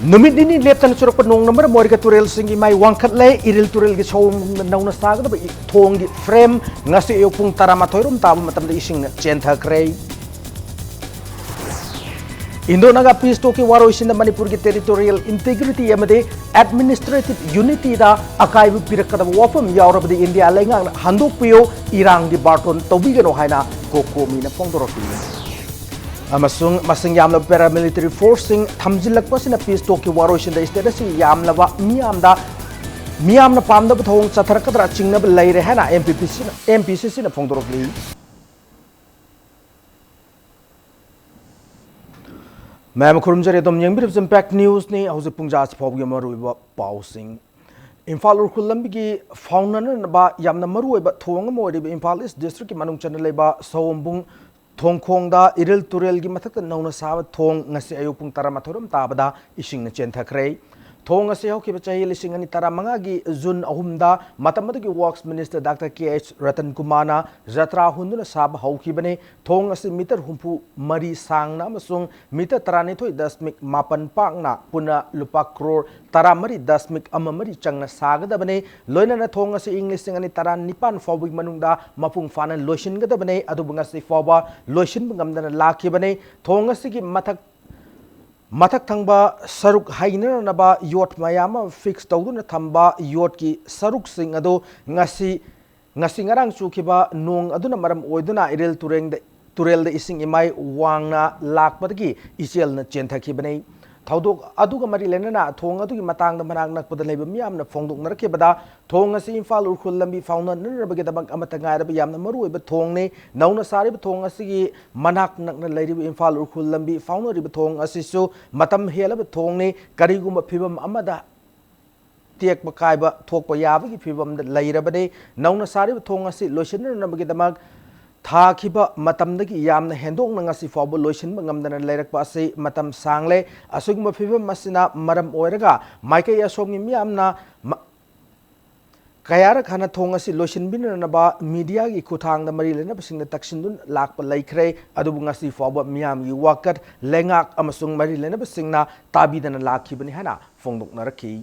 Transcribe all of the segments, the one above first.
Numit ini leptan suruk penung nomor morga turel singi mai wangkat le iril turel gi show nauna saga da thong gi frame ngasi yopung tarama thoirum tabu matam da ising chentha krei Indo naga peace toki waro isin da Manipur gi territorial integrity yamade administrative unity da akai bu pirakada wafam yaurabdi India lenga handuk piyo irang di barton tobigano haina kokomi na pongdoroki Amasung masing yamla paramilitary forcing thamjilak pasina peace talk ki waroishin da state si yamla wa miyam na pamda thong chathar kadra chingna lai re hana MPCC na phongdorokli Mam khurumjare dom yengbirib impact news ni hause pungja chpog yamaru ba pausing Imphal urkhulam gi faunan ba yamna maru ba thong mo ri Imphal East district ki manung channel le ba sombung Thongkhong da iril turel gi mathak nauna sawa thong ngasi ayuk pung taramathorum tabada ising na chenthakhrei thong ngasi hoki bachai lising ani taramanga gi June ahumda matamadu gi works minister Dr. KH Ratan Kumana jatra hunduna sab hauki bane thong ngasi meter humpu mari sangna masung meter tarani thoi 10.8 pakna puna lupa crore taramari 10.1 changna sagada bane loina na thong ngasi english ngani taran nipan fawik manungda mapung fanan loishin gada bane adu ngasi fawa loishin bangamdana lakhi bane thong ngasi gi mathak thangba saruk hainer na ba yot mayama fix tawduna thamba yot ki saruk sing ado ngasi ngarang chukiba nong aduna maram oiduna irel turel da ising imai wangna lakpadagi ichel na chenthaki banei thaudok aduga mari lenana thong adugi matang da manang nak pada leba miyamna phongdok narke bada thong asi Imphal urkhul lambi fauna nrabage dabak amata ngaira ba yamna maru ba thong ne nauna sari ba thong asi gi manak nak na leiri ba Imphal urkhul lambi fauna ri ba thong asi su matam hela ba thong ne kariguma phibam amada tiek ba kai ba thok pa ya ba gi phibam da leira ba de nauna sari ba thong asi loisin na ba gi damak Thakiba matamdagi yamna hendong na ngasi fawbo loisin bangamdana leirakpa ase matam sangle asugma phibam masina maram oiraga maikai asomni miyamna kayara khana thong asi loisin binana ba media gi kuthang da mari lena basingna taksindun lakpa laikre adubu ngasi fawbo miyam gi wakat lengak amasung mari lena basingna tabidana lakhibani hana fongdok narakhi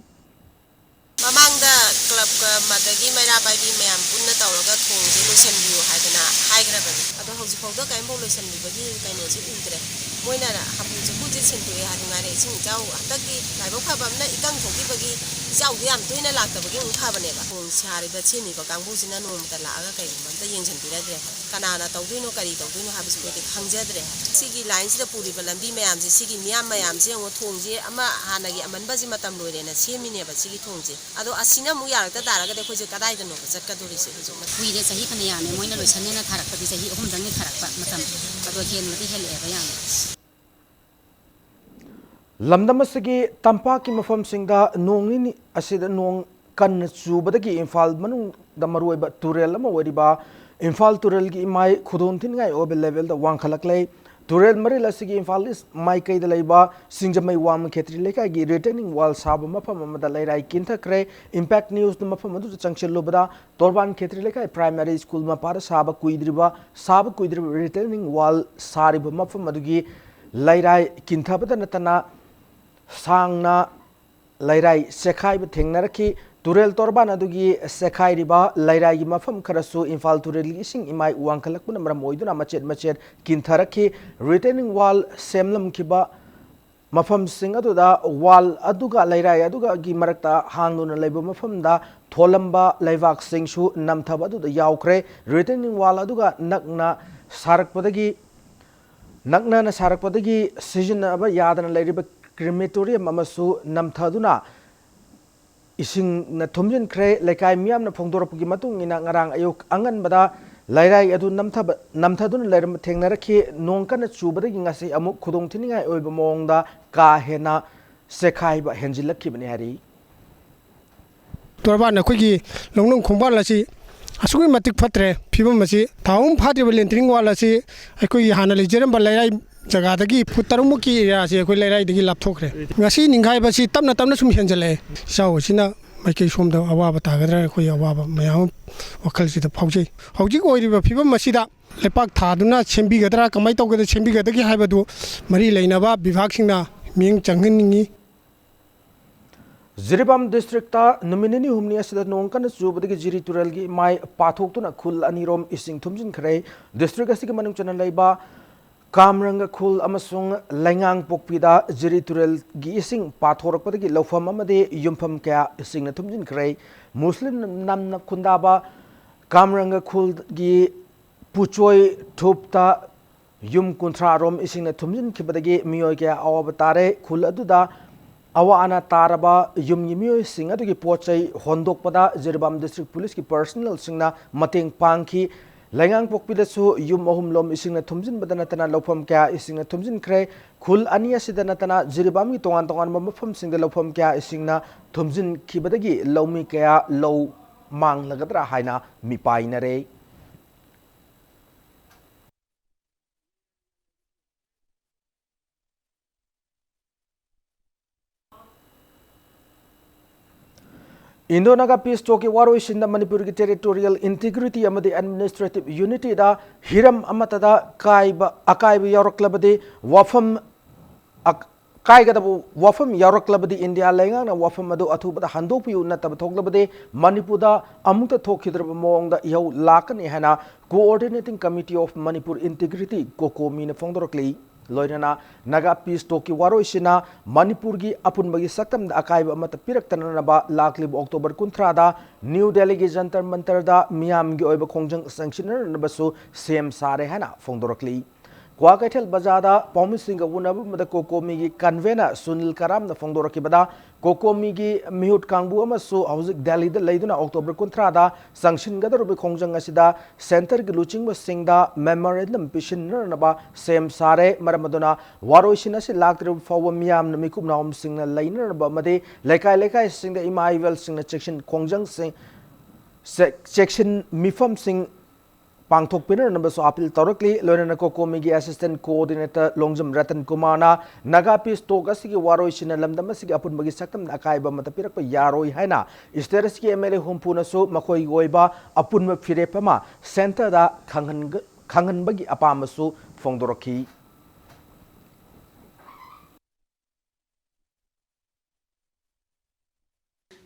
Mamangda club ka madagi mayra bagi mayam punna tawraga thongje loisan biyo haidana haigra bagi ado hauji phawda kaim bo loisan bi bagi kaino ji udre moina na hapu ji buji sintu ya hadunga re sing jaw ataki laibo phabamna ikang thoki bagi jaw yam toina lakta bagi ung phabane ba thong sari da chini ko kangbu jina nom ta laaga kai mamta yengchen bira dre kanana tawduino kari tawduino habis ko te khangjadre sigi line sida puri balambi mayam ji sigi miyam mayam ji ngo thongje ama hanagi amanba ji matam loire na semine ba sigi thongje ado asina mu yarakta daraga de khoje kadai dano jakadori se hojo wi de sahi khane yane moina loisane na tharak padi sahi ohum dang ni tharak pa matam ado hen mati hele ba yang lamdam asigi tampa ki mafam singda nongni asida nong kan chubadagi Imphal manung da maroi ba turel ma wariba Imphal turel gi mai khudon thin ngai obe level da wangkhalak lei Turel Maril asigi Imphal East mai kai da leiba singjamai wam khetri lekai gi returning wall sab mafam amada leirai kinthakre impact news na mafam adu changchel lobada torban khetri lekai primary school ma para sab kuidriba returning wall sari ba mafam adugi leirai kinthabada natana sangna leirai sekhai ba thengnarakhi Turel torban adugi sekhai riba leirai gi mafam kharasu Imphal turel gi sing imai wangkhalak puna maram oiduna machet kintharakhi retaining wall semlam kiba mafam sing aduda wall aduga leirai aduga gi marakta hangduna leiba mafam da tholamba leivak sing su namthaba aduda yaukre retaining wall aduga nakna sarakpadagi season aba yadana leiriba crematorium amasu namthaduna Ising na thumjin kre lekai miyam na phongdorapgi matung ina ngarang ayuk angan bada lairai adu namthadun leiram thengnarakhi nongkan chubadagi ngasi amuk khudong thiningai oiba mongda ka hena sekhai ba henjilakhi bani hari torba na khogi longnong khongba lasi asugui matik phatre phibam masi thaum phati balentring wala si akoi hana lejeram ba lairai jaga dagi putarumu ki area se akoi lairai dagi lapthokre ngasi ninghai ba si tamna sum henjale saw sina maikei somda awaba tagadra akoi awaba mayam wakal si da phauji hauji ko ri ba phibam masi da lepak thaduna chembi gadra kamai tawgada chembi gadagi haibadu mari leinaba bibhag singna ming changhinni Jiribam district ta numinini humni asida nongkan chubadagi jiri turalgi mai pathokuna khul anirom ising thumjin khare district asigi manung chana leiba kamranga khul amasung lengang pokpida jiri turalgi ising pathorakpadagi lawfam amade yumpham kya ising na thumjin khare muslim namna khundaba kamranga khul gi puchoi thupta yum kunthra rom ising na thumjin khibadagi miyoy kya awabatare khul aduda awa ana taraba yum yimiyo sing adugi pochai hondok pada Jiribam district police ki personnel singna mateng pangki lengang pokpida su yum ahum lom isingna thumjin badana tana lawpham kya isingna thumjin khre khul ania sidana tana Jiribam ki tongan mafam singda lawpham kya isingna thumjin khibadagi lawmi kya law mang lagadra haina mipainare Indo-Naga Peace Talk ki waro isinda Manipur ki territorial integrity amadi administrative unity da hiram amatada akaiba yaroklabadi wafam wafam yaroklabadi India lenga na wafam adu athubada handopi unnata thoklabadi Manipur da amuta thokhidraba mongda yau lakani hana coordinating committee of Manipur integrity kokomi na fongdorokli loinana Naga Peace Talk ki waro isina Manipur gi apun bagi saktam da akaiba amata piraktanana na ba laklib October 13 da New Delhi gi jantar mantar da miyam gi oiba khongjang sanctioner na basu same sare hana fongdorokli kwa kaithel bazada paumisinga wunabu mada kokomi gi convener Sunil Karam na fongdoraki bada kokomi gi mihut kangbu amasu hauzik Delhi da leiduna October 13 da sanction gadarubi khongjang asida center gi luching ba singda memorandum pishinner na ba same sare maramaduna waroisina si laktru fawa miyam na mikup naum singna lainer ba made lekai singda imaivel singna khongjang sing section mifam sing Pangthok Pinner number so appeal Torokli, Lorena Kokomigi Assistant Coordinator Longjam Ratan Kumana, Naga Peace Talk Asiki Waroishin and Lamdamasiki upon Magi Sakam Akaiba Matapirak Yaroi Haina, Isteriski Emele Humpuna so Makoi Goiba, Apun Firepama, Center da Kangan Bagi Apamasu Fongdoroki.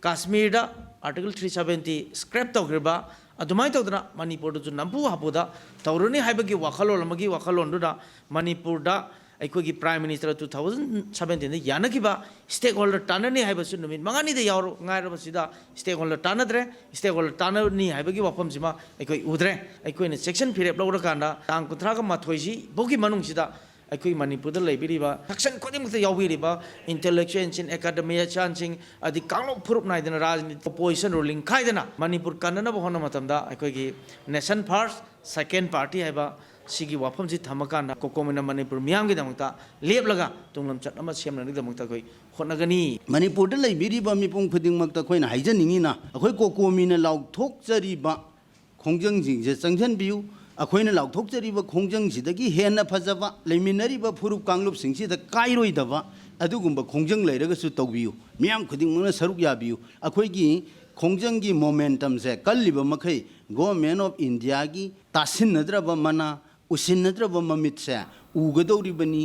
Kashmir da Article 370 scrap tawgriba adumai tawdana Manipur du nampu hapuda tawruni haibagi wakhalon amagi wakhalon da Manipur da aikogi Prime Minister 2017 da yanakiba stakeholder tanani haibasu numin mangani da yawro ngairaba sida stakeholder tanadre stakeholder tanani haibagi wafam sima aikoi udre aikoi ne section phirep lawra kanda tang kuthra ka mathoisi bogi manung sida aikoi Manipur da leibiriba section koding ta yawbiriba intellectuals in academia chancing adi kanglo phurup naidana rajniti opposition ruling khaidana Manipur kanana bohona matamda aikoi nation first second party haiba sigi wafam ji thamakana kokomina Manipur miyam gi damta leplaga tunglam chat ama semna ni damta koi khonagani Manipur da leibiriba mipung phuding makta khoina haijaningi na akhoi kokomina laukthok jariba khongjang jing je changjan biu अखोइना लाउथोकजरिबा खोंजंगसिदगी हेन्ना फजबा लेमिनरिबा फुरुप कांगलुप सिंगसिदा काइरोइदबा अदुगुम्बा खोंजंग लेरगसु तौबियु मियाम खुदिंगमना सरुक याबियु अखोइगी खोंजंगी momentum से कल्लिबा मखै government of India की तासिनद्रबा मना उसिनद्रबा ममित से उगदौरिबनी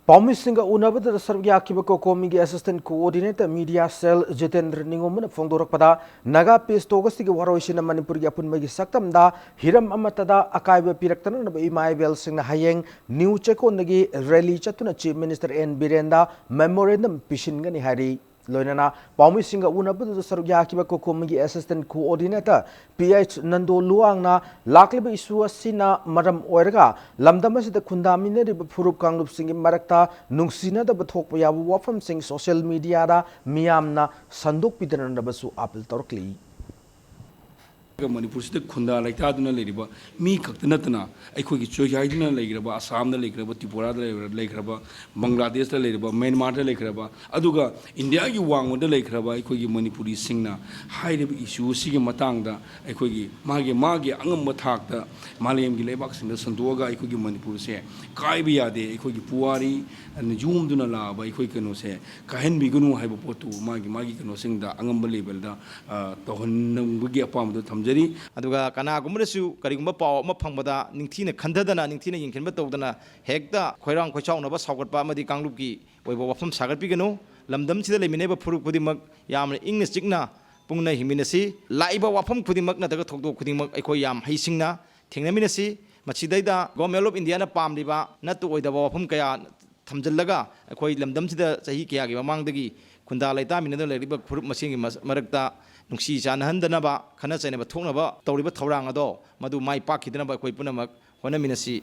Paumisinga unabada sarvya kiba kokomi gi assistant coordinator media cell Jitendra Ningomana fongdorak pada Naga Peace Togasti gi waroisina Manipur gi apun magi saktam da hiram amatada akaiba piraktana na imai bel singna hayeng new chekon nagi rally chatuna chief minister N Birenda memorandum pishin gani hari loinana paumisinga unabada sarvya kiba kokomi gi assistant coordinator PH Nando Luang na lakliba isu asina maram oirga lamdamasida khundamina riba furup kanglup singi marakta nungsina da bathok yabu wafam sing social media da miyamna sanduk pidana da basu apil torkli Manipur sida khunda laita duna leiriba mi kakna tana aikoi gi choyai duna leiraba Assam da leiraba Tripura da leiraba Bangladesh da leiraba Myanmar da leiraba aduga India gi wang da leiraba aikoi gi Manipuri singna hairib issue sigi matang da aikoi gi magi angam mathak da malem gi lebak sing da sanduaga aikoi gi Manipur se kai bi yade aikoi gi puari nujum duna la ba aikoi kano se kahen bi gunu haiba potu magi kano sing da angam level da tohon gi apam do aduga kana gumresu karigumba paw ma phangbada ningthina khandadana ningthina yingkhenba tawdana hekta khoirang khoichau na ba saugatpa amadi kanglupki oiba wafam sagatpi gano lamdamsida lemineba phuruk khudimak yamna ingna chikna pungna himinasi laiba wafam khudimak nataga thokdo khudimak aikoi yam haisingna thengnaminasi machidaida government of India na pamliba natu oidaba wafam kaya thamjallaga aikoi lamdamsida chahi kaya gi mamangdagi khunda laita minada leriba phuruk masingi marakta nungsi janahandanaba khana chainaba thoknaba tawriba thawrang ado madu mai pakhidanaba aikoi punamak honaminasi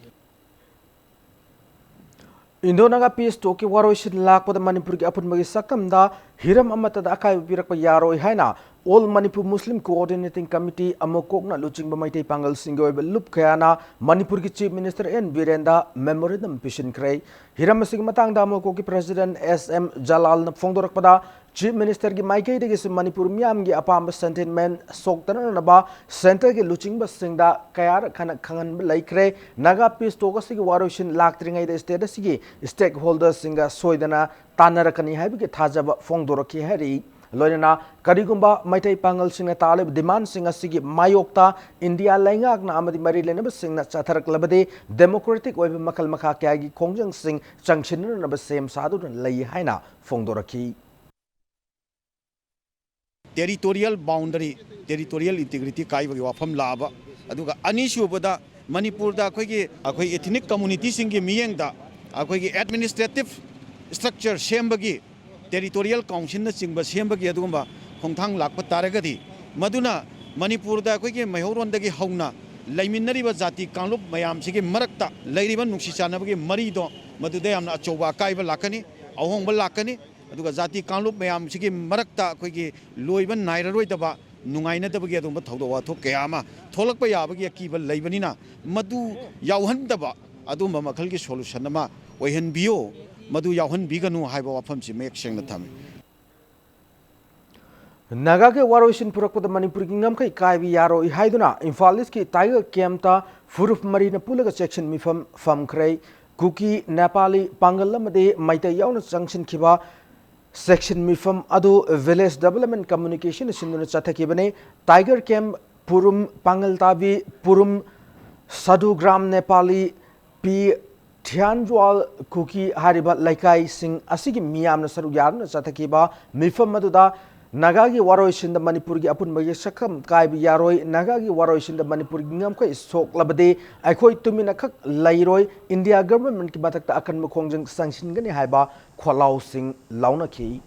Indonaga peace talk ki waroisin lakpada Manipur ki apun magi sakamda hiram amatada akai pirakpa yaroi haina All Manipur Muslim Coordinating Committee amokokna luching bamaitai pangal singoi lup kayana Manipur ki Chief Minister N Birenda memorandum pishin kray hiram masing matang da amokok ki President SM Jalal na phongdorakpada Chief Minister ki maikai de ki Manipur miam gi apam sentiment soktana na ba center ki luching ba singda kayar khana khangan laikre naga peace talk asigi waroisin laktringai de state asigi stakeholders singa soidana tanarakani haibi ki thajaba phongdoraki hari loina karigumba maitai pangal singa talib demand singa sigi mayokta India laingak na amadi mari lenaba singna chatharak labade democratic oiba makal makha kyagi khongjang sing changshin na ba sem sadu lai haina phongdoraki territorial boundary territorial integrity kai bagi wafam laba aduga anisubada Manipur da akhoi ethnic community singi miyeng da akhoi administrative structure sembagi territorial council na chingba sembagi adugumba khongthang lakpa taragadi maduna Manipur da akhoi mayhoron dagi hauna laiminari ba jati kanglup mayam sigi marakta lairiba nungsi chanabagi mari do madude amna achoba kaiba lakani ahongba lakani aduga jati kanglup mayam sigi marakta akhoi loiba nairaroi daba nungaina dabagi adumba thodo wa thok kayama tholakpa yabagi akiba laibanina madu yauhan daba adumba makhal gi solution ama oihan biyo madu yauhan biganu haiba wafam si mek sengna thami Naga ke waroisin purakpada Manipur ki ngam kai kai bi yaro I haiduna Imphal East ki Tiger Camp ta furuf marina pulaga section mi fam krai Kuki Nepali Pangal made maita yauna junction kiba section mi fam adu village development communication sinduna chathaki bane Tiger Camp purum Pangal tabi purum Sadhu Gram Nepali pi Thianjwal Kuki hariba laikai sing asigi miyam na saru yarna chathaki ba mifam maduda Nagagi waroisin da Manipur gi apun magi sakam kai bi yaroi Nagagi waroisin da Manipur gi ngam kai sok labade aikoi tumina khak lairoi India government ki batak ta akan mukhongjang sanction gani haiba kholau sing launa ki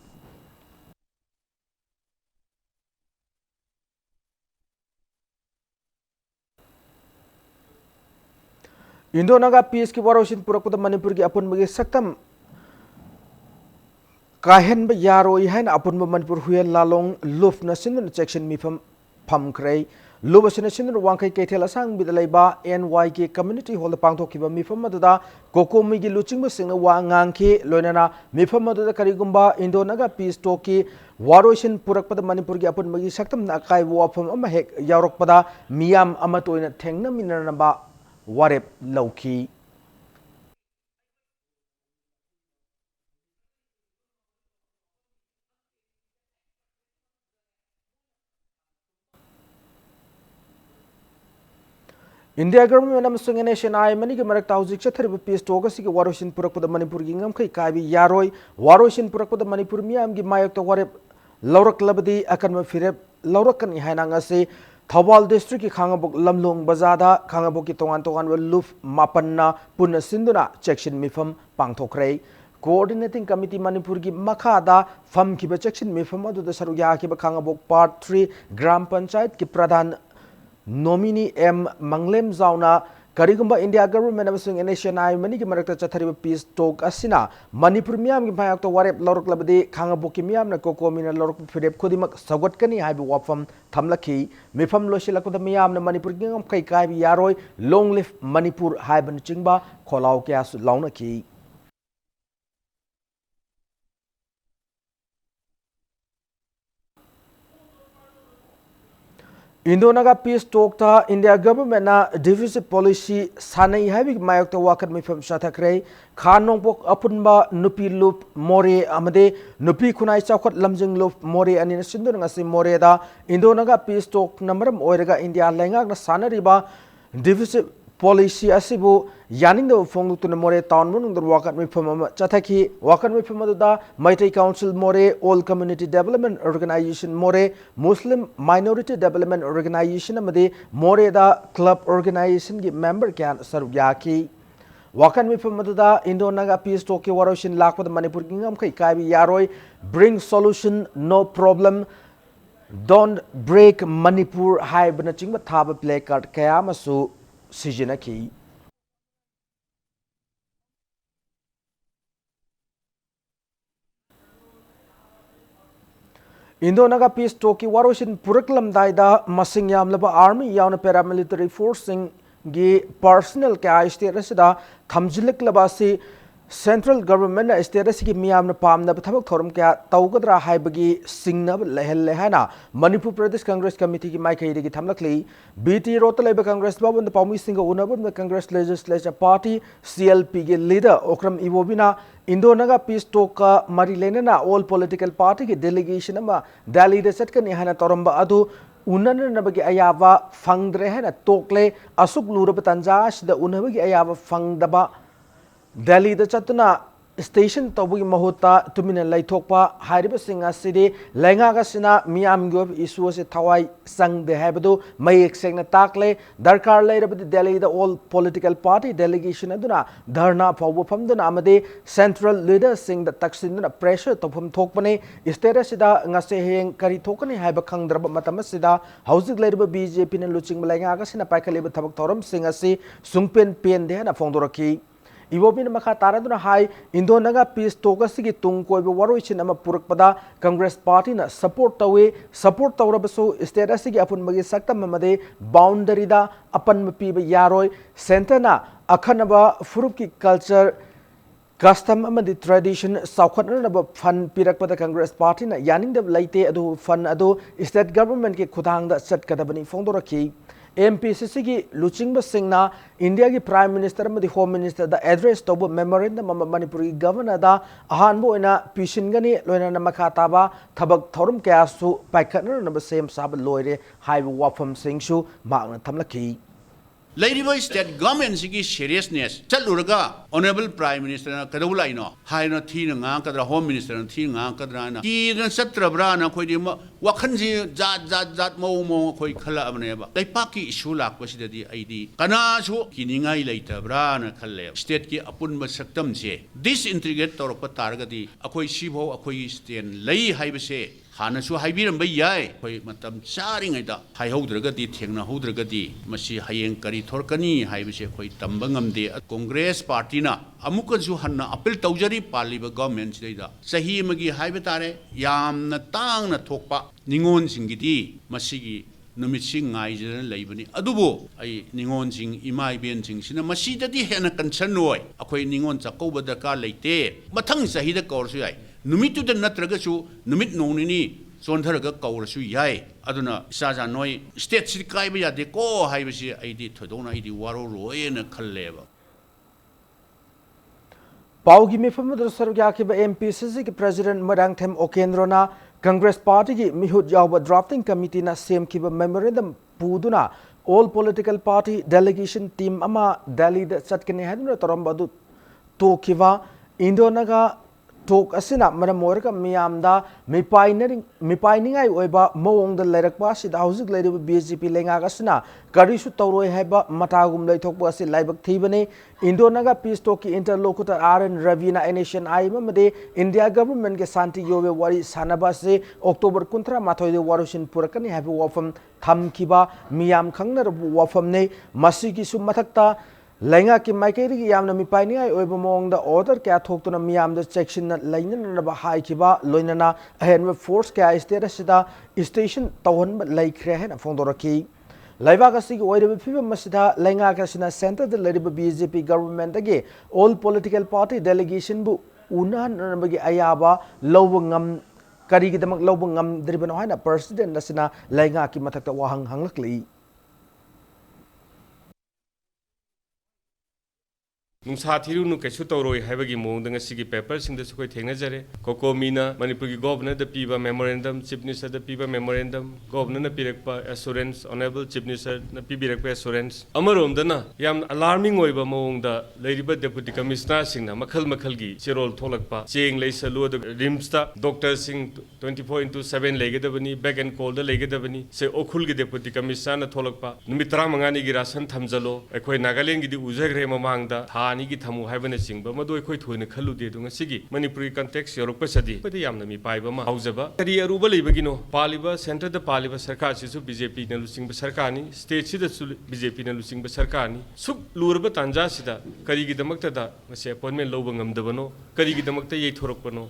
Indonaga peace ki waroisin purakpada Manipur gi apun magi sakam Kahen ba yaro ihan apun ba Manipur huyan lalong luf na sinun section mi pam kray luf asina sinun wangkai keithel asang bidalai ba NYK community hall pangthok ki ba mi pam maduda kokomi gi luching ba singna wa ngangke loinana mi pam maduda karigumba Indonaga peace talk ki waroisin purakpada Manipur gi apun magi saktam na kai wafam ama hek yarokpada miyam ama toina thengna minana ba warep lauki India government amasung nation ai mani ge marak tauzik chathar peace talk asigi waroisin purakpada Manipur gi ngam khai kai bi yaroi waroisin purakpada Manipur miam gi mayok to warep laurak labadi akan ma firep laurak kan hainang ase Thawal district ki khangabok lamlong bazada khangabok ki tongan tongan luf mapanna punna sinduna section mifam pangthokrai coordinating committee Manipur gi makhada fam ki ba section mifam adu da saru ya ki ba khangabok part 3 gram panchayat ki pradhan nominee M Manglem Zauna karigumba India government amasung nation ai mani ki marakta chathariba peace talk asina Manipur miam gi bhayak to warep lorok labade khangabok ki miam na kokomina lorok phirep khodimak sagot kani haibi wafam thamlaki mifam losilakda miam na Manipur gi ngam kai kai bi yaroi long live Manipur haiban chingba kholau kya su launa ki Indonaga peace talk ta India government na divisive policy sanai habi mayok ta wakat mifam shathakrai khanong pok apunba nupi lup more amade nupi khunai chawkhat lamjing lup more ani sindur ngasi more da Indonaga peace talk namaram oiraga India lengak na sanariba divisive policy asibu yaning the phong to more town mun the wakat mi from chathaki wakat mi from da Maitai Council more all community development organization more Muslim minority development organization amade more da club organization gi member can serve yaki wakan mi from da Indo Naga peace talk waroshin lak with Manipur kingam kai kai yaroi bring solution no problem don't break Manipur hai bana chingba thaba play card kaya masu Sijinaki. Indo Naga peace talk waroshin Puraklam daida masing yamlaba army yauna paramilitary forcing gi personal kaya state resida thamjilik labasi Central government status ki miyam na pam na thabak thorum kya tawgadra haibagi singnab lehel lehana Manipur Pradesh Congress Committee ki maikai gi thamlakli BT Rotalaiba Congress babun the Paumi Singa unabun the Congress Legislature Party CLP ki leader Okram Iwobina Indo Naga peace talk mari lenana all political party ki delegation ama Delhi de setkani hana toramba adu unan nabagi ayava fangdre hana tokle asuk lurab tanjash the unabagi ayava fangdaba Delhi the Chatuna station Tobu Mahuta Tumina Laitokpa Hariba Singa City Lenga Sina Miam Gov issues Tawai sang the Habadu May Exegna Takle Darkar later the Delhi the all political party delegation Aduna Dharna Pawupam the Namade central leaders sing the Taxin pressure Topum Tokpane Istera Sida Ngaseheng Kari Tokani Habakang Draba Matamasida Housing later BJP and Luching Malenga Sina Pakalib Tabak Torum Singasi Sungpen Pen Dehana Fondoraki Iwobin maka taraduna hai Indo Naga peace tokasigi tung koi warochin ama purakpada Congress party na support tawrabaso statusigi apun magi sakta mamade boundary da apan mapiba yaroi center na akhanaba furuki culture custom amadi tradition saukhatnaba fund pirakpada Congress party na yaning da laite adu fund adu state government ke khudang da chatkadabani fongdoraki MPCC ki Luchingba Singna India ki Prime Minister and the Home Minister the address to memorandum Manipuri Governor da ahanbo ina Pishingani Loina Makataba Tabak Thorum Kasu Paikatner number same Sab Loire High Wafam Singshu Magna Tamlaki. Lady state government sigi seriousness chaluraga honorable prime minister na kadawla ino hai na thi nga kadra home minister na thi nga kadra na ki na satrabra na khoi di wakhan ji jat mo khoi khala abne ba dai pa ki issue lak pasida di id kana su kiningai leitabra na khalle state ki apun ba saktam se disintegrate torpa targa di akhoi sibho akhoi stand lei haibase hana su haibiram bai yai khoi matam charing aida hai hodragadi thengna hodragadi masi hayeng kari thorkani haibase khoi tambangam de Congress party na amuka ju hanna appeal tawjari paliba government sidaida sahi magi haiba tare yamna tangna thokpa ningon singidi masigi numit sing ngai jena leibani adubo ai ningon sing imai ben sing sina masidadi hena concern noi akhoi ningon chakoba darkar leite mathang sahi da kor su yai Numitu the Natragasu, Numit Nonini, Sontharaga Kaurasu Yai, Aduna, Saza Noi, State Sikaiba, de Ko, Hibashi, I did Todona, I did Waro Roy and a Kaleva. Paugi me from the Sargakiba MPCC President Madangtem Okendrona, Congress Party Mihud Yawa Drafting Committee na same Kiba Memorandum Puduna, all political party delegation team Ama Delhi the Satkani Hadra Torambadu Tokiva, Indo Naga. Talk asina Manamorka Miamda Mipainingai Oba Mong the Lerakba, Sid Housing Lady with BJP Lengagasina, Karishu Toro Heba, Matagum Laitokbasi, Libak Tibane, Indo Naga Peace Toki interlocutor Aaron Ravina Nation Imamade, India government Gesanti Yove Wari Sanabase, October Kuntra Matoy the Warushin Purakani have wafam Tamkiba, Miam Kangner Wafamne, Masiki Sumatakta. Lenga ki maikeri yamna mipaini ai oiba mong da order kya thoktuna miyam da section na lainin na ba hai kiba loinana ahen force kya state sida station tawon ba laikre hen fondoraki laiba ka sig oire phiba masida lenga ka sina center the leriba BJP government age all political party delegation bu unan na ba gi ayaba lowngam kari gi damak lowngam driban haina president na sina lenga ki mathakta wahang hanglakli नुंसा थिरुनु कैसु तौरोय हाइबगी मोंग सिगी paper सिंग दसु कोइ थेंगनजरे कोकोमीना मणिपुर की गवर्नर द पीबा मेमोरेंडम चीफ मिनिस्टर द पीबा मेमोरेंडम गवर्नर न पिरकपा एश्योरेंस ऑनरेबल चीफ मिनिस्टर न पीबिरकपा एश्योरेंस अमरोमदना याम अलार्मिंग ओइबा मोंग द लेरिबा डेप्यूटी कमिश्नर सिंगना मखल मखल गी चिरोल थोलकपा चेंग लेसलु द रिम्स ता डॉक्टर सिंह 24/7 लेगेदबनी बैक एंड कॉल द लेगेदबनी से ओखुल गी डेप्यूटी कमिश्नर न थोलकपा नुमित 35 गी राशन थमजलो अखोय नागालैंड गी उजग्रे ममांग दा थानी गी थमु हाइबने सिंगबा मदो अखोय थोयने खलुदे दुंग सिगी मणिपुरी कॉन्टेक्स्ट योरक पसदी पदि यामना मी पाइबा मा हाउजबा करी अरुबा लेबगिनो पालिबा सेंटर द पालिबा सरकार सिसु बीजेपी न लुसिंग सरकारनी स्टेट सिद बीजेपी न लुसिंग सरकारनी सुक लुरबा तांजा सिदा करी गी दमकता दा मसे अपॉइंटमेंट लोब ngam करी गी दमकता ये थोरकपनो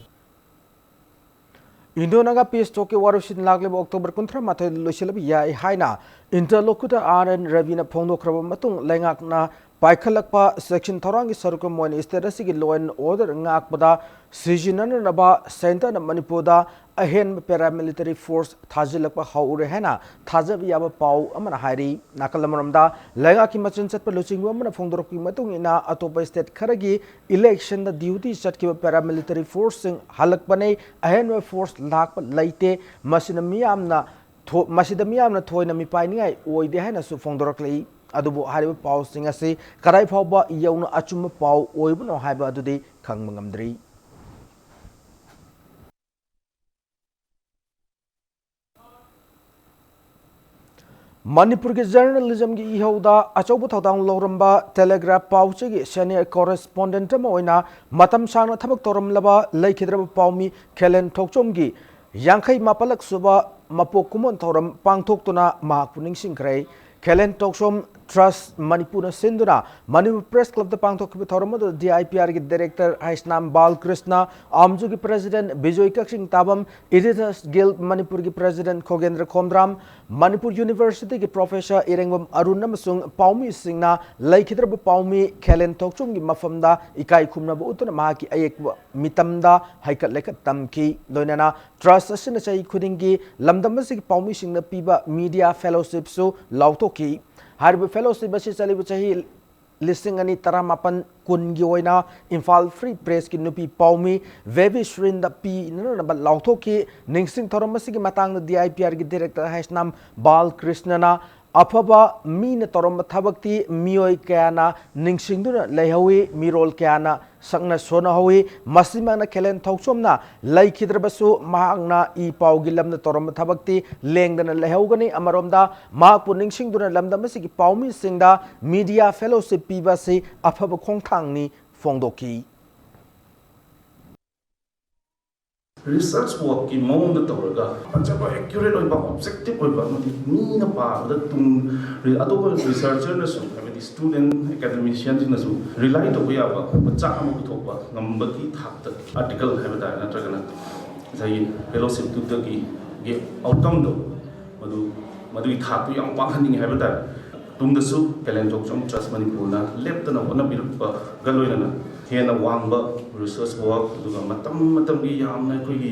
इंडोनागा पीस टोके वारुसिन लागले अक्टोबर 13 माथे लोइसिलब याय हाइना इंटरलोकुटर आरएन रविना फोंदोखरब मतुंग लेंगाकना पाइखलकपा सेक्शन थौरांगी सरुकम मोइन स्टेट असिगी लॉ एंड ऑर्डर ngakpada सिजिननबा सेंटर न मणिपुरदा अहेन पैरामिलिटरी फोर्स थाजिलकपा हाउरे हैना थाजब याबा पाउ अमना हाइरी नाकलमरमदा लेंगा की मचिन चटप लुचिंगबा मन फोंदोरकपी मतुंग इना अतोप स्टेट खरगी इलेक्शन द ड्यूटी चटकिबा पैरामिलिटरी फोर्स सिंग हलकपने अहेन फोर्स लाक लैते मसिन मियामना थोइना मिपाइनिंगाई ओइदे हैना सु फोंदोरकलई अदुबो हारिबा पाउ सिंग असि कराई फाउबा यौना अचुम पाउ ओइबनो हाइबा अदुदि खंगम ngamdri मणिपुर के जर्नलिज्म की इहौदा अचौब थौदांग लौरंबा टेलीग्राफ पाउचे की सीनियर कॉरेस्पोंडेंट मतम सांगना थबक तौरमलबा लेखिद्रब पाउमी खेलेन थोकचोम की यांखै मापलक सुबा मपोक कुमोन थौरम पांगथोक्तुना महाकु निंगसिंखरै खेलेन थोकचोम ट्रस्ट मणिपुर सिंधुना मणिपुर प्रेस क्लब पांगथोखिबा थौरम DIPR की डायरेक्टर हाइसनाम बालकृष्ण आमजू की president Bijoy Kakchingtabam editors guild Manipur की प्रेसिडेंट खोगेंद्र खोमद्राम मणिपुर यूनिवर्सिटी की प्रोफेसर इरेंगम अरुण अमसुंग पाउमी सिंगना लेखिद्रब पाउमी खेलेन थोकचोम की मफमदा इकाई खुमनब उतुना माकी अयेक मितमदा हाइकत लेखत तमकी लोइनाना ट्रस्ट असिन चै खुदिंगी लमदम की पाउमी सिंगना पीबा मीडिया फेलोशिप सु लाउथोकी हारिब फेलोशिप असी चलिब चही लिसिंग अनि तरामापन कुनगी ओइना इम्फाल फ्री प्रेस की नुपी पाउमी वेबी श्रीन द पी नब लाउथोकी निंगसिंग थोरम असिगी मतांग DIPR की डायरेक्टर हाइसनाम बालकृष्णना अफबा मीन तोरम थबक्ति मियोय कयाना निंगसिंगदुना लेहवी मिरोल कयाना संगना सोना होई मसिमाना खेलेन थौचोमना लेखिद्रबसु महांगना ई पाउगी लमना तोरम थबक्ति लेंगदना लेहौगनी अमरोमदा महापु निंगसिंगदुना लमदमसिगी पाउमी सिंगदा मीडिया फेलोशिप पीबासि अफबा खोंथांगनी फोंदोकी रिसर्च वर्क की मौन तौरगा फजब एक्यूरेट ऑब्जेक्टिव मीन पाद अतोप रिसर्चर स्टूडेंट एकेडमिशियन रिलाई तब याब मचा पुथोप की आर्टिकल है नत्रगना फेलोशिप की आउटकम मधु थाप पाखनी है तुमदसु कैलें थोकचोम ट्रस्ट मणिपुरना लेप्तना होनाबिरपगा लोइना हेना वांग रिसर्च वर्क की यामना अखोगी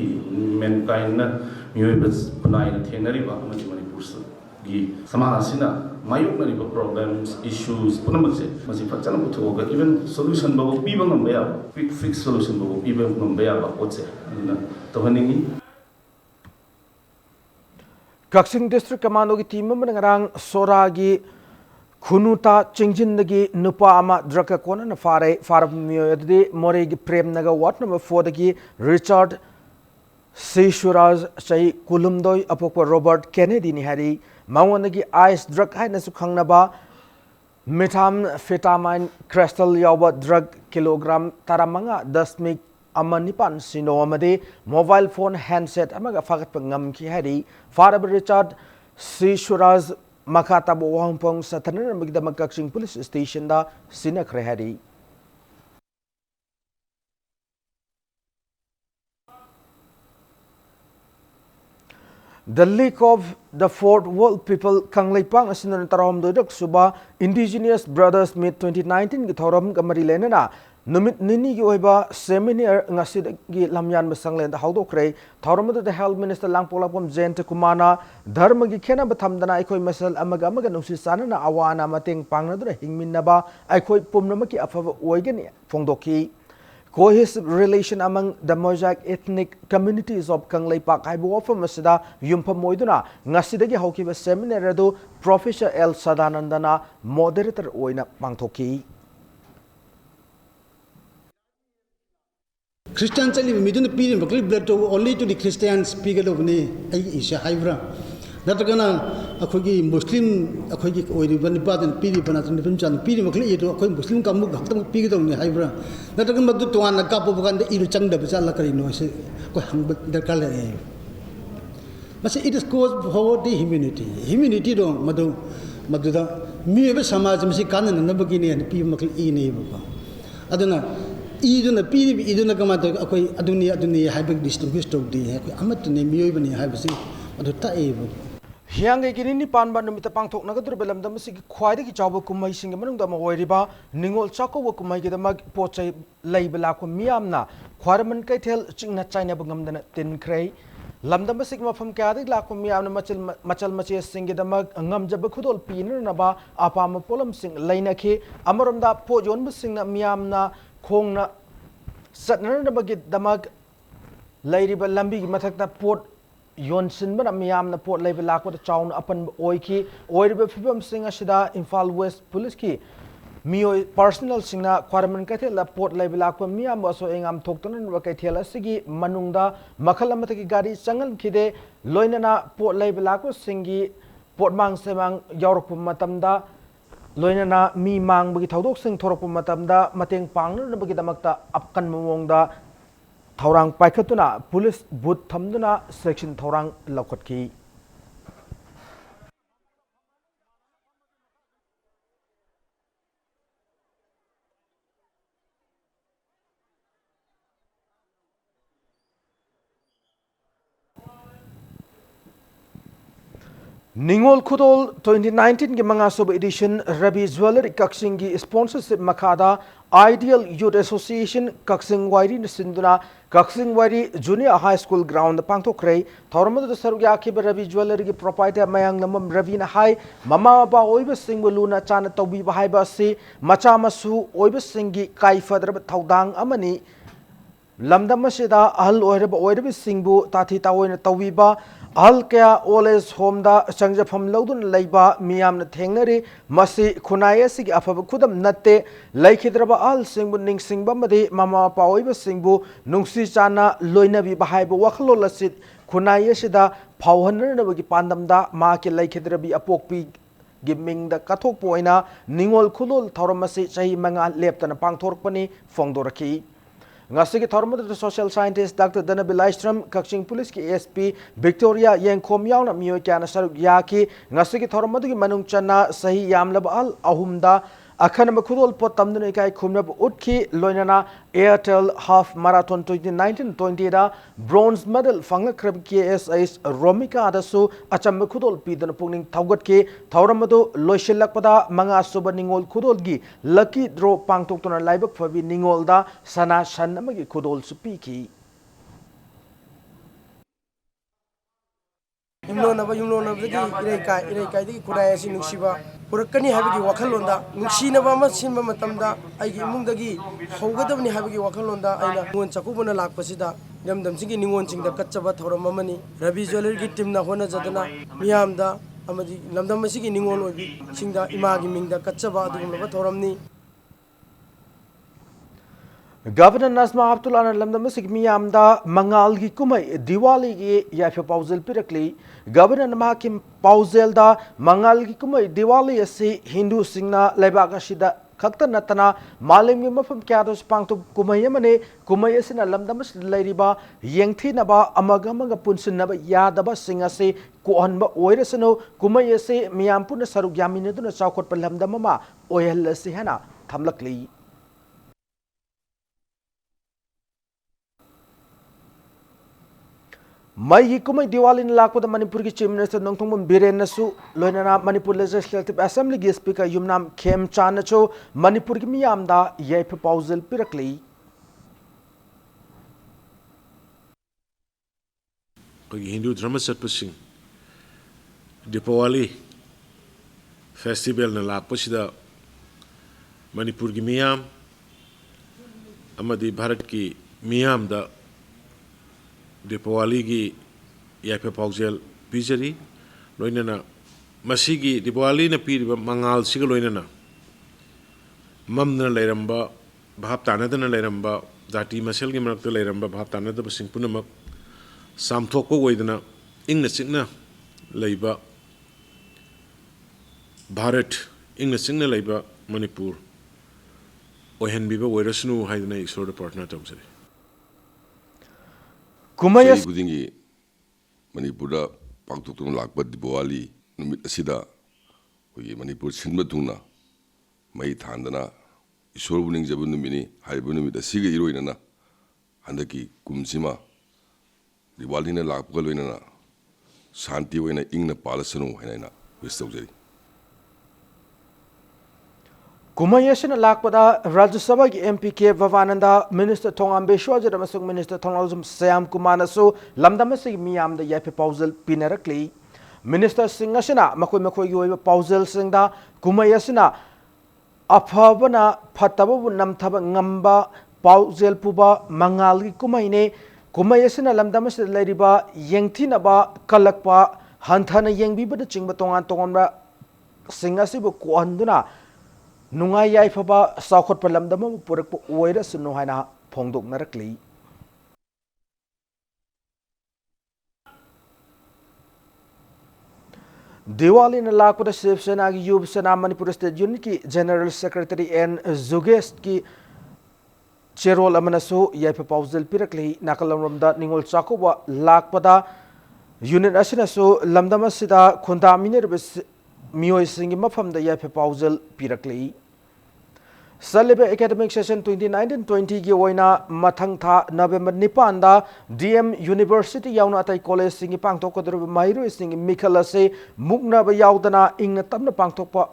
मेनकाइन मियोइब पुनाइन थेंगनरिबा मणिपुर की समाजसिना मायोक्नरिबा प्रॉब्लम्स इश्यूज पुनमसे मसि फचन पुथोगा इवन सॉल्यूशन बाबो पीबा ngamba ya quick fix solution बाबो पीबा ngamba ya ओचे तोहनिंगी कक्सिंग डिस्ट्रिक्ट कमांडो की टीम में ngarang सोरागी खुनुता चिंजिनदगी नुपा अमा ड्रग कोना फारे फारमियोदि मोरेगी प्रेमनगा वार्ड नंबर 4 दगी रिचर्ड सीशुराज सही कुलुमदोय अपोक रॉबर्ट केनेडी नि हरी मावनदगी आइस ड्रग हाइनसु खंगनबा मिथाम फेटामाइन क्रिस्टल यावबा ड्रग किलोग्राम 35 अमनिपान सिनो अमदे मोबाइल फोन हैंडसेट अमगा फागत ngam हरी फारब रिचर्ड सीशुराज मखाताब वाहंपोंग सथनन कक्सिंग पुलिस स्टेशन दा सिनखरे हरी The League of the Fourth World People Kangleipang asinan tarom doidok suba Indigenous Brothers Meet 2019 ki thorom kamari lenana Numit nini gi oiba seminar ngasidagi lamyan masanglen da hawdokre thawramada da health minister langpolapom jente kumana dharma gi khena bathamdana aikoi masal amaga amaga nusi sanana awana mateng pangnadra hingminnaba aikoi pumnamaki afava oigani phongdoki cohesive relation among the mosaic ethnic communities of Kanglaipak haibu wafam asida yumpam moiduna ngasidagi hawkiba seminar adu Professor L Sadanandana moderator oina pangthoki Christian chali mi dun piri makli blood to only to the Christians speak of ne ai isha haibra natagana akhogi muslim akhogi oiri ban badan piri banatun pim chan piri makli to akhoi muslim kamu gaktam piri to ne haibra natagana madu to an kapu bukan iru chang da bacala kari no se ko hang darkar le mase it is cause for the humanity do madu da mi be samaj mi kan na bagini ne pi makli I ne ba aduna iduna piri iduna kamata akoi aduni haibek distinguish to di akoi amatune miyoi bani haibasi adu tae Hiangai gini panba numita pangthok nagadur belam dam sigi khwaida ki chawba kumai singa manung dam oiriba ningol chako wa kumai ki dama pochai laibela ko miyamna khwarman kai thel chingna chaina bangam dana tin khrei lamdam sigi mafam kya dik la ko miyamna machal mache singi dama ngam jab khudol pinur na ba apama polam sing laina ke amaramda pojon bu singna miyamna khongna satna na bagi dama lairiba lambi ki mathakta pot Yonsin bana miyam na port level lakwa da chaun apan oiki oiribe fibam singa shida Imphal West Police ki miyoi personal singna khwarman kaithe la port level lakwa miyam aso engam thoktanan wa kaithe la sigi manungda makhal amata ki gari changan khide loinana port level lakwa singi port mang semang yaurok matamda loinana mi mang bagi thodok sing thorok matamda mateng pangna bagi damakta apkan momongda Taurang paikatuna police booth thamduna section taurang laukhatki Ningol Khudol 2019 ki manga sob edition Rabi Jewelry Kaksing ki sponsorship makada Ideal Youth Association Kaksing Wairi Sinduna Kaksing Wairi Junior High School ground pangthokre thormadu sarugya ki Rabi Jewelry ki proprietor mayang namam Ravi na hai mama ba oiba singbuluna chana tobi bahai ba si macha masu oiba singi kai fadra thaudang amani lamdam asida ahal oiraba singbu tathi tawoina tobiba Al kaya always home da changjafam laudun laiba miyam na thengnari masi khunaya sigi afaba khudam natte laikhidraba al singbu ning singba madi mama paoiba singbu nungsi chana loinabi bahaiba wakhlo lasit khunaya sida phawhanna na bagi pandamda ma ke laikhidrabi apokpi giming da kathok poina ningol khulol thoramasi chahi manga leptana pangthorpani fongdoraki Ngasigi Thormada social scientist Dr. Danabi Lystrom Kakching Police ki SP Victoria Yengkhom yauna miyo kya na saruk yaki ngasigi Thormada ki manung chana sahi yamlab al ahumda akhan makhudol pot tamdun ikai khumnab utki loinana Airtel Half Marathon 2019-20 da bronze medal fanga krab KSIS Romika adasu acham makhudol pidan pungning thawgat ki Thormadu loishilakpada manga suba ningol khudol gi lucky draw pangtok tona laibak fabi ningol da sana shan amagi khudol supi ki yumlonabdagi irai dagi kunai asi nungsiba purakani habigi wakhalonda nungsinaba ama sinba matamda aigi imungdagi haugadabni habigi wakhalonda aina ngon chakubuna lakpasida ramdamsingi ningon chingda katchaba thoram amani Rabi Jewelry gi team na hona jadana miyamda amadi lamdam asigi ningon obi singda imagi mingda katchaba adugumlaba thoramni Governor Nazma Abdullah Lamdam Miyamda Mangal gi kumai Diwali gi yafa pausel pirakli Governor Makim Pauzelda Mangal gi kumai Diwali asi Hindu singna lebaga shida khakta natana malim gi mafam kyados pangtu kumai amane kumai asina lamdam lairiba yengthi naba amaga amaga punsin naba yadaba singa se kuanba oirasano kumai ase miyampuna saruk yamine duna chawkhot lamdam ama oyal asi hana thamlakli Mai kumai Diwali lakpada Manipur ki Chief Minister Nongthongmun Biren nasu loinana Manipur Legislative Assembly ki Speaker Yumnam Khem Chanacho Manipur ki miyamda yai proposal pirakli Hindu drama satpasing Diwali festival na lakpasida Manipur ki miyam amadi Bharat ki miyam da Diwali ki yape paujel pijari loinana masigi Diwali na piriba mangal siga loinana mamna lairamba bhap tanadana lairamba jati masel ki marakta lairamba bhap tanada basing punamak samthokko oidana ingna chingna leiba Bharat ingna chingna leiba Manipur ohenbiba oirasnu haidana isor partner tawjari Kumayas Kudingi Manipura Pangtukung Lakbat Diwali Numit Asida Manipur Sinmatuna Mai Thandana Isor Buning Jabunumini Haibunumit Asiga Iroinana Handaki Kumsima Diwali na Lakbalwina Santi Wena Ingna Palasano Hanana Westawjari Kumayasina lakpada Rajya Sabha ki MP K Vavananda Minister Thongam Beshwajar amasung Minister Thongalzum Sam Kumanasu lamdamasi miyamda yai proposal pinarakli Minister Singasina makoi makoi gi proposal singda Kumayasina afabana phatabu namthaba ngamba proposal puba mangalgi kumaine Kumayasina lamdamasi lairiba yengthinaba kalakpa hanthana yengbibada chingba tongan tonganba singasibu kuanduna Nungai yai faba saukot palamdama purak po oira sunu haina phongdok narakli Diwali na lakpada Shiv Sena ki Yuv Sena Manipur State Unit ki General Secretary N Zuges ki Cherol amanasu yai proposal pirakli nakalamramda ningol chakoba lakpada unit asinasu lamdama sida khundaminer Miyoi singi mafamda yai proposal pirakli Saliba academic session 2019-20 gi oina mathang tha November 9 da DM University yauna atai college singi pangthok kodru mahiru singi mikhala se mukna ba yaudana ingna tamna pangthok pa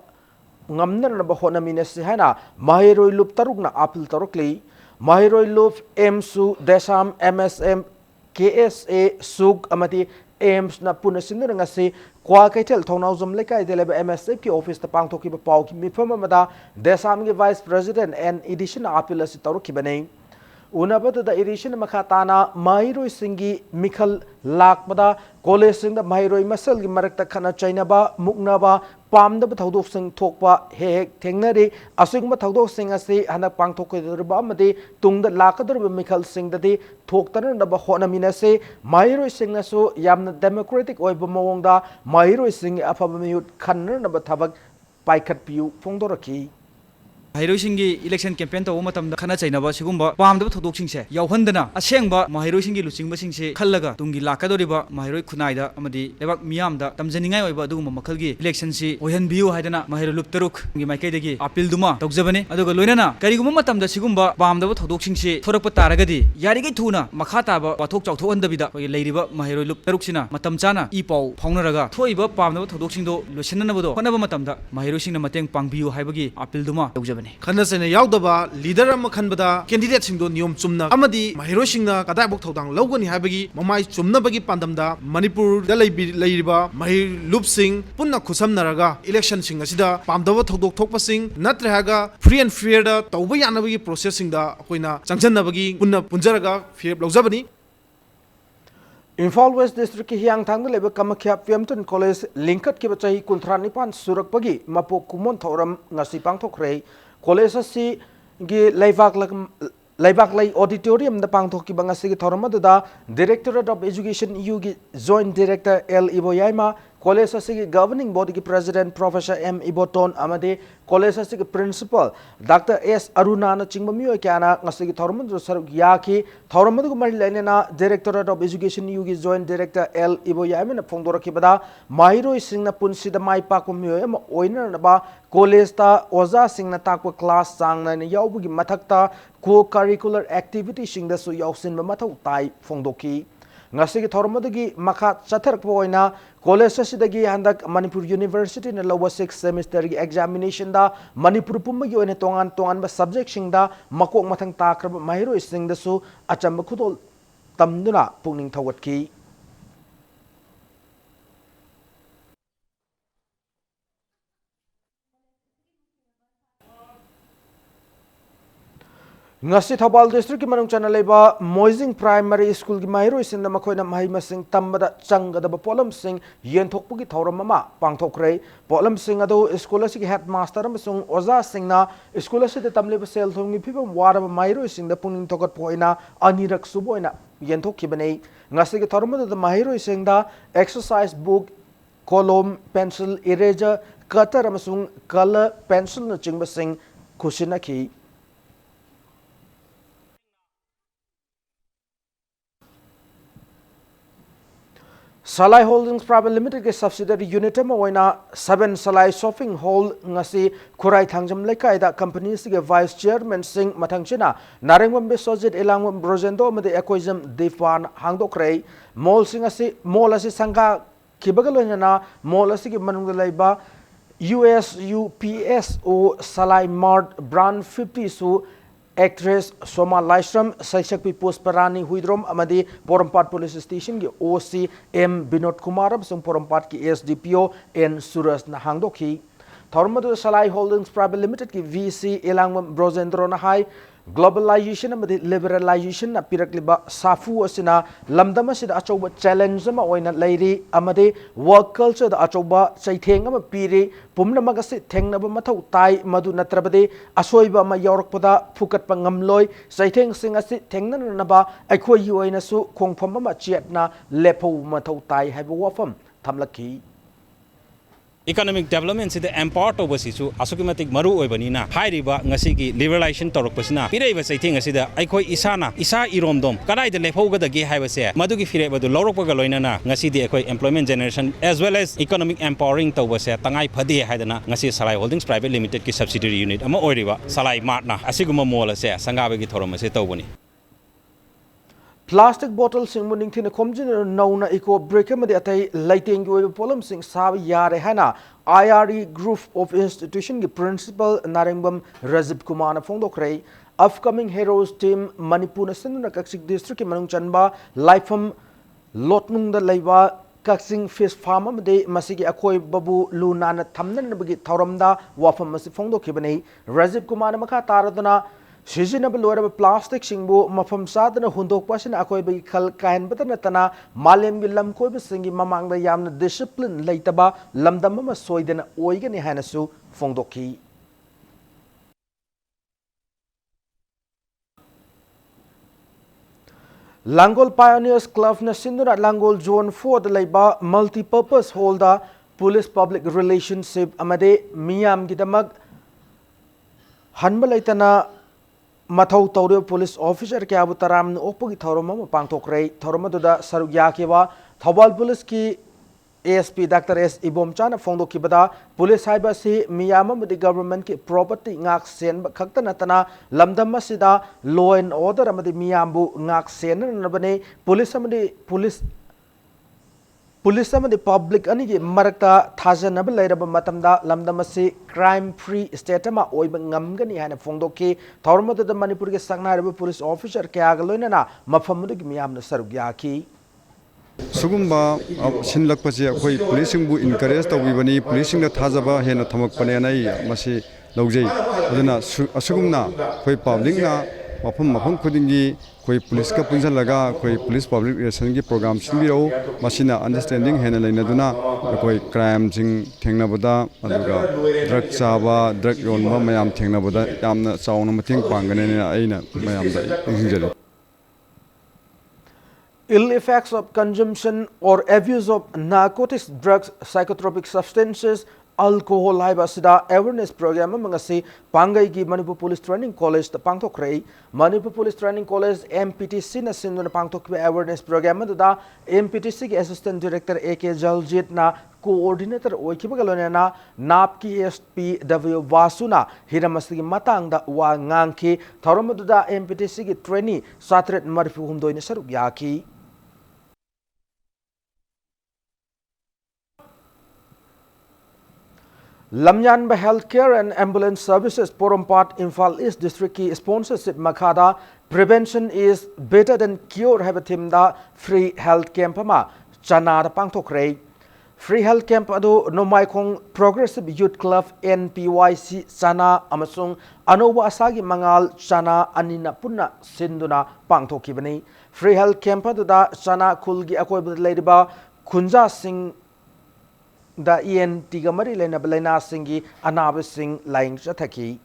ngamna na ba hona minesi hana mahiroi lup tarukna apil tarukli mahiroi lup MSU Desam MSM KSA Sug amati aims na punasindu ngasi kwa kaitel thonawzum lekai deleba MSF ki office ta pangthoki ba pau ki mifam amada desam gi vice president and edition apila si taru kibane unabada da edition makhatana mahiroi singi mikhal lakpada college sing da mahiroi masal gi marakta khana chaina ba mukna ba pamda ba thodok sing thokpa he thengnari asingma thodok sing ase hana pangthok ba amade tungda lakadar ba mikhal sing da de thoktana na ba hona minase mahiroi sing naso yamna democratic oi ba mawongda mahiroi sing afaba miyut khanna na ba thabak paikhat piu phongdoraki Mahiroi election campaign to matamda khana chainaba sigumba pamdaba thodok singse yauhandana asengba mahiroi singi luchingba singse khallaga tungi lakadoriba mahiroi khunaida amadi lebak miyamda tamjaningai oiba aduguma makhalgi election si oihanbiu haidana mahiroi lup taruk ngi maikaidagi appeal duma tawjabane aduga loinana kariguma matamda sigumba pamdaba thodok singse thorakpa taragadi yarigai thuna makhataba wathok chawthohandabida ogi leiriba mahiroi lup taruk sina matam chana I pau phaunaraga thoiba pamdaba thodok singdo losinanabado honaba matamda mahiroi singna mateng pangbiu haibagi appeal duma tawjabane Khanasene yaudaba leader ama khanbada candidate singdo niyom chumna amadi mahiro singna kadai bok thodang lawgani habagi mamai chumna bagi pandamda Manipur da leiriba mahir lup sing punna khusamnaraga election sing asida pamdaba thodok thokpa sing natre haga free and fair da tawba yanabagi process singda koina changchanabagi punna punjaraga fair lawjabani Imphal West District ki hiang thang leba Kamakhya Fiamton College linkat ki bachai kuntranipan surak pagi mapo kumon thoram ngasi pangthokre college asi gi laibak lai auditorium da pangthok ki bangasi gi thoram da Directorate of Education EU gi Joint Director L Iboyaima college asi gi governing body ki president Professor M Iboton amade college asi ki principal Dr S Aruna na chingba miyo kyana ngasi gi thoram do saruk ya ki thoram du mari lainena Directorate of Education EU gi Joint Director L Iboyaima na phongdora ki bada mahiro singna punsida mai pa ko miyo em oina na ba college ta oza singna takwa class sangna ne yaubu gi mathakta co curricular activity singda su yausin ma mathau tai phongdoki ngasi gi thormadagi makha chathar poina college asidagi handak Manipur University na lowa 6th semester gi examination da Manipur pumma gi oina tongan ba subject singda makok mathang takrab mahiro ising da su achamba khudol tamduna pungning thawatki ngasi Thobal district ki manung chana leba Moising Primary School ki mahiro isinda makoina mahai masing tambada changada ba polam sing yenthokpu ki thoram mama pangthokre polam sing ado school asi ki headmaster amasung oza singna school asi de tamle ba sel thong ni phibam wara ba mahiro isinda puning thokat poina anirak suboina yenthok ki banei ngasi ki thoram da mahiro isinda exercise book column pencil eraser cutter amasung color pencil na chingba sing khusina ki Salai Holdings Private Limited ke subsidiary unit ma oina 7 Salai Shopping Hall ngasi Khurai Thangjam Lekai da company si ke vice chairman Singh Mathangchina Narengwam Besojit Elangwam Brojendo made equism Defan Hangdokrei mall sing asi mall asi sangha kibagaloina mall asi ki manung laiba USUPS o Salai Mart brand 50 su actress Soma Laishram Saishakpi Pusparani Huidrom Amadi Porampat Police Station ki OC M Binod Kumar amsung Porampat ki SDPO N Suras na hangdokhi Thormadu Salai Holdings Private Limited ki VC Elangwam Brojendro na hai globalization amadi liberalization na pirakliba safu asina lamdam asida achoba challenge ma oina leiri amadi work culture da achoba chaitheng ama piri pumna magasi thengnaba mathau tai madu natrabade asoiba ma yorokpada phukat pangamloi chaitheng sing asi thengna ba aikhoi oina su khongpham ma chiatna lepho mathau tai haiba wafam thamlaki economic development se the empower to basisu asukimatik maru oibanina hairiba ngasi gi liberalization torokpasina piraiba saithing asida aikoi isana isa iromdom kadai de lephoga da ge haibase madugi fireba du lorokpaga loinana ngasi di aikoi employment generation as well as economic empowering to base tangai phade haidana ngasi Salai Holdings Private Limited ki subsidiary unit ama oiriba Salai Mart na asiguma mall ase sangabe gi thorom ase tawbani Plastic bottle sing muning thina khomjin nauna eco breaker made atai lighting gi polam sing sabi yare hana IRE group of institution ki principal Narengbam Razib Kumar na phongdokrei upcoming heroes team Manipur na Kaksik district ki manung chanba lifeam lotnung da leiba Kaksing fish farm amade masigi akoi babu luna na thamnan bagi thoramda wafam masi phongdokibani Razib Kumar na makha taraduna Seasonable lower plastic singbu mafam sadana hundok pasin akoi bagi khal kain batana tana malem gi lam koi singi mamang da yamna discipline leitaba lamdam ma soidena oigani hanasu phongdoki Langol Pioneers Club na sindura Langol Zone 4 da laiba multi-purpose hall da police public relationship amade miyam gidamak hanba laitana Mathau Taurio police officer ke abu taram opagi thoroma pangthokrai thoromaduda saruk yakiwa Thobal police ki ASP Dr. S Ibomchana phongdo kibada police haiba si miyama mudi government ki property ngak sen khakta natana lamdam masida law and order amadi miyambu ngak sen nabane police amadi public ani ki marakta thajanab lairaba matamda lamdamasi crime free state ma oiba ngamgani hana phongdoki thormada Manipur ke sangnaraba police officer ke agaloina mafamdu ki miyamna sarugyaki Sugumba sinlakpase akhoi policing bu encourage tawibani policing na thajaba hena thamakpane nai masi laujai aduna asugumna khoi public na mafam khudingi khoi police ka punjalaga khoi police public relation gi program sinbiro masina understanding hena lainaduna khoi crime jing thengnabada aduga drug chaba drug yonba mayam thengnabada yamna chauna mating pangane aina mayam da injinjari Ill effects of consumption or abuse of narcotics, drugs, psychotropic substances, alcohol haibasida awareness program mangasi pangai gi Manipur Police Training College ta pangthokrai Manipur Police Training College MPTC na sinduna pangthokbe awareness program da MPTC ki assistant director AK Jaljit na coordinator oikibagalona NAP ki SP W Vasuna hiramasti matang da wa ngangki thoromaduda MPTC ki trainee satret marfu humdoi ni saruk yaki Lamyanba Healthcare and Ambulance Services Porompat Imphal East District ki sponsorship makada prevention is better than cure have thimda free health camp ma chana da pangthokre free health camp adu nomai khong Progressive Youth Club NPYC chana amasung anoba asagi mangal chana anina punna sinduna pangthokibani free health camp adu da chana khulgi akoib leiba khunja sing da tiga mari lena balena singi anab sing laing chathaki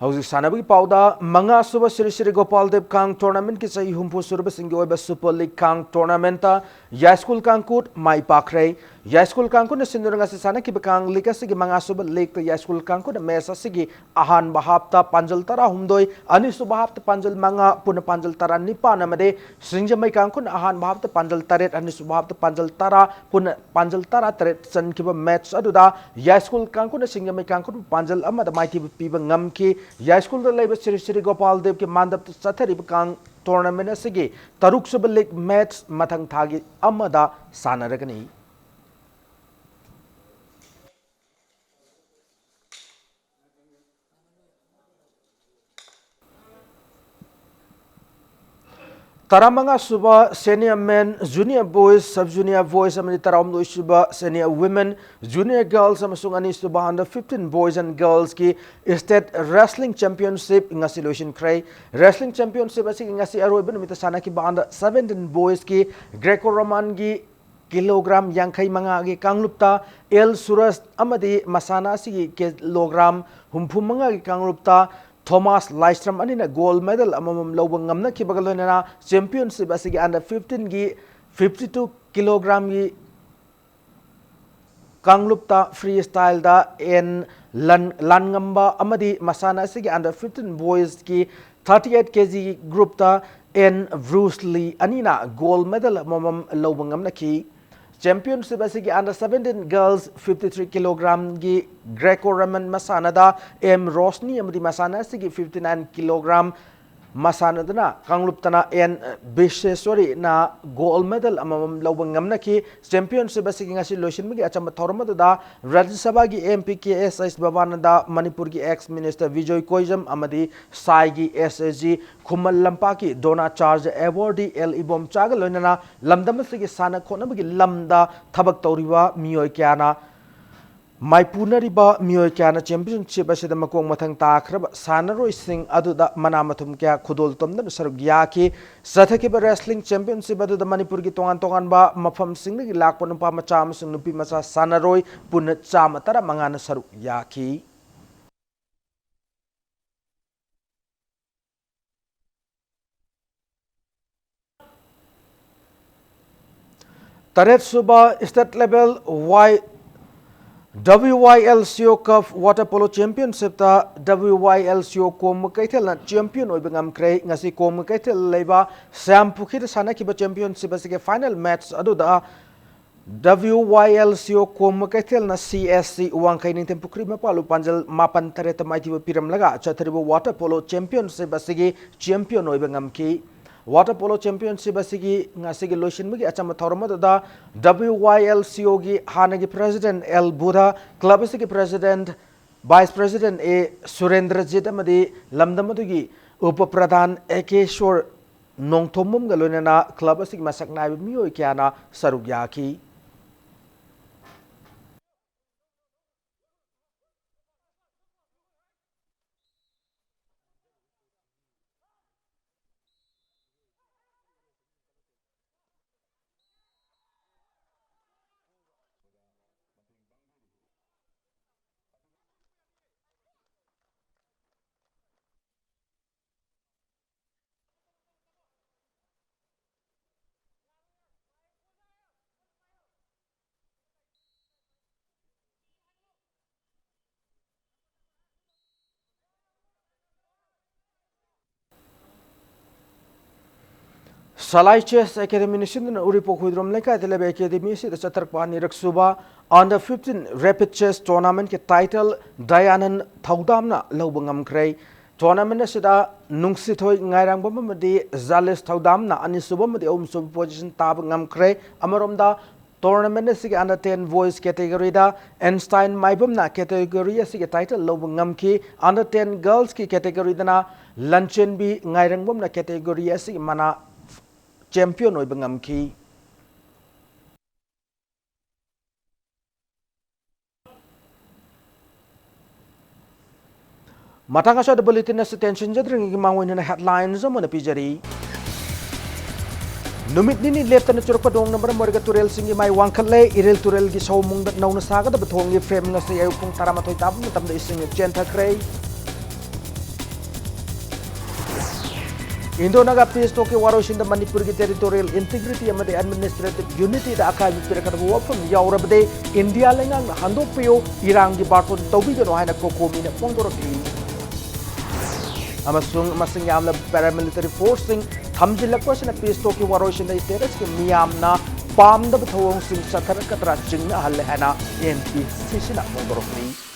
Hausi sanabagi pauda manga suba Sri Sri Gopal Dev Kang tournament ki sahi humpu surba singi oiba Super League Kang tournament ta ya school Kang kut mai pakre ya school Kang kut na sinduranga si sana ki bakang lika sigi manga suba league ta ya school Kang kut na mesa sigi ahan bahapta panjal tara humdoi ani suba hapta panjal manga puna panjal tara nipa namade singja mai Kang kut ahan bahapta panjal taret ani suba hapta panjal tara puna panjal tara taret san ki ba match aduda ya school Kang kut na singja mai Kang kut panjal amma da mai ti piba ngam ki ya school da leba Sri Sri Gopal Dev ke mandap sathari bakang tournament asigi taruk suba league match mathang thagi amada sanaragani Taramanga suba senior men, junior boys, sub junior boys, amani taramdo suba senior women, junior girls, amasung ani suba under 15 boys and girls ki state wrestling championship ngasi lotion kray wrestling championship asi ngasi aroi ben mita sana ki ba under 17 boys ki Greco-Roman ki kilogram yangkai manga ki kanglupta el suras amadi masana si kilogram humpum manga ki kanglupta Thomas Lystrom anina gold medal amamam lobang ngamna ki bagalona championship asigi under 15 gi 52 kilogram gi kanglupta freestyle da en lan ngamba amadi masana asigi under 15 boys ki 38 kg group ta en Bruce Lee anina gold medal amamam lobang ngamna ki championship asigi under 17 girls 53 kilogram gi Greco-Roman masana da M Rosni amadi masana asigi 59 kilogram masana dana kangluptana en Bisheswari na gold medal amam lawang ngamna ki championship asigi ngasi lotion magi achamba thorma da Rajya Sabha gi MP KSS Babananda Manipur gi ex minister Vijay Koijam amadi Sai gi SSG Khumal Lampa ki Dona Charge awardee El Ibom Chaga loinana lamdam asigi sana khona magi lamda thabak tawriwa miyoi kyana Maipunariba Mioy Kana Championship asida makong mathang takrab sanaroi sing aduda manamathum kya khudol tomda saruk yaki sathakiba wrestling championship aduda Manipur gi tongan ba mafam sing gi lakpon pa macha amasung nupi macha sanaroi pun chama tara mangana saruk yaki Taret suba state level WYLCO Cup Water Polo Championship ta WYLCO kom kaithel na champion oi bangam krai ngasi kom kaithel leiba Sam Pukhir sana kiba championship asige final match adu da WYLCO kom kaithel na CSC Wangkai ning Tempukri mapalu panjal mapan tare tamai tiba piram laga chatharibo Water Polo Championship asige champion oi bangam ki Water Polo Championship asigi ngasigi lotion magi achama thorma da WYLCO gi hanagi president El Budha club asigi president vice president A Surendra Jit amadi lamdamadu upa pradhan Ekeshwar Nongthomum galonena club asigi masaknai miyoi kyana saruk yaki Salai Chess Academy Nishin Uripo Hudrom Leka Telebe Academy si Chatarpa Nirak Suba under 15 Rapid Chess Tournament ke title Dayanan Thaudamna Lobangam Kray tournament asida nungsithoi ngairang bomadi Zalis Thaudam na anisuba madi sub position tab ngamkre amaromda tournament asigi under 10 voice category da Einstein Maibum na category asigi title lob ngamki under 10 girls ki category da na Luncheon bi ngairang bom na category asigi mana champion oi ngamki matang asya da bulletin na attention jadring gimawin na headlines mo na pijari numit nini lefta na churuk padong number morga turel singi mai wangkale irel turel gi saumung da nauna saga da betong gi frame nga sa ayu pung taramatoi tab na tam da ising genta krei Indo naga pisto ke waroshin da Manipur gi territorial integrity amade administrative unity da akai pira kada wafam yaurabde India lengang hando pio irang gi barton tobi ga no haina kokomi na pongdoroki amasung masing yamla paramilitary forcing thamjilakwa pisto ki waroshin da status ki miyamna pam da thawong sing sathar katra chingna halle hana MP sisina pongdoroki